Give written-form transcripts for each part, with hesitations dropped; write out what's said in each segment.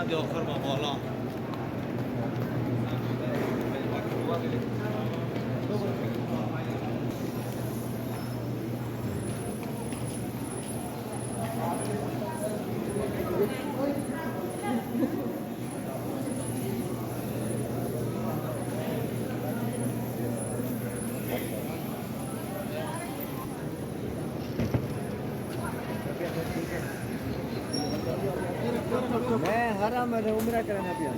de oxirma bola. मैं हरा मैंने उम्र करना पिया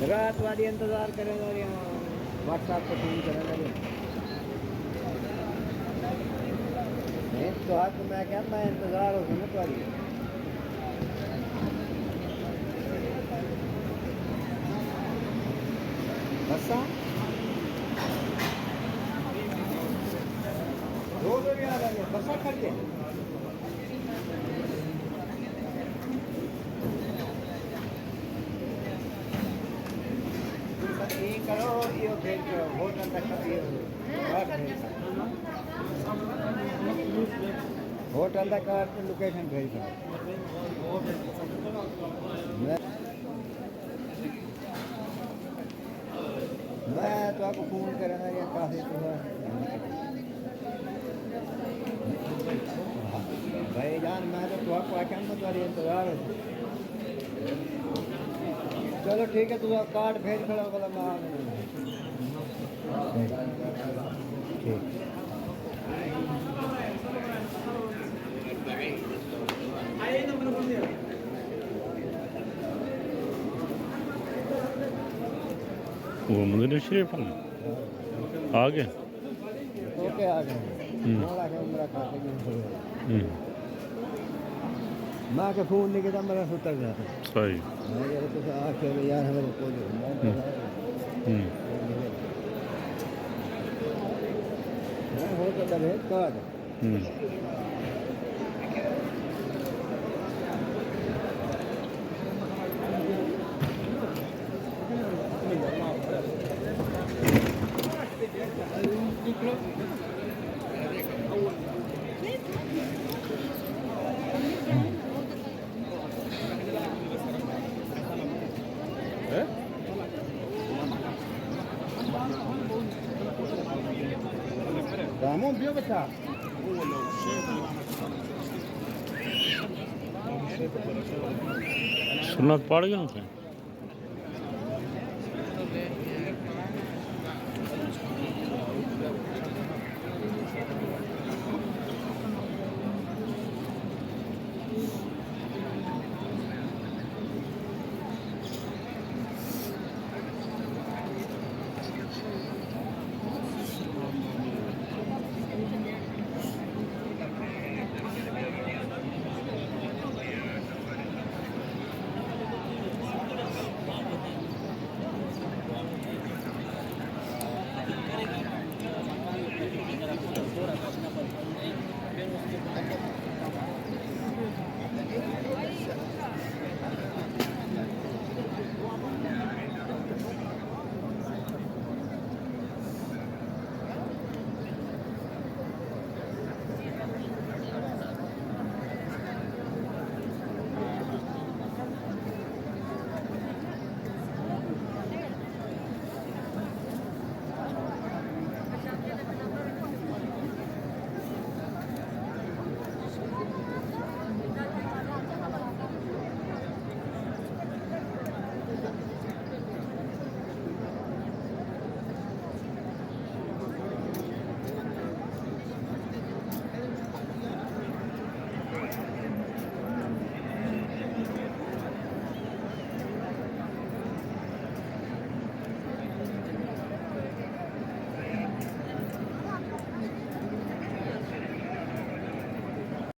रात वाली इंतजार करें और व्हाट्सएप पे फोन करें तो हक मैं क्या मैं इंतजार हो सुनत वाली बसा दो भी आ रही है बसा करके करो ये फिर होटल तक होटल तक लोकेशन भेज दो मैं तो आपको फोन करना या काफी भाई जान मैं तो आपको आख्या मत वाली इंतजार हो चलो ठीक है तू कार्ड भेज खड़ा बोला मैं ठीक वो मंदिर शरीफ आ गए ओके आ गए उम्र खाते माँ के फोन नहीं किया मेरा सुतर जाता सही तो आके यार हमें को हो तो डरे कद Ramon viu बच्चा सुन्नत पड़ गया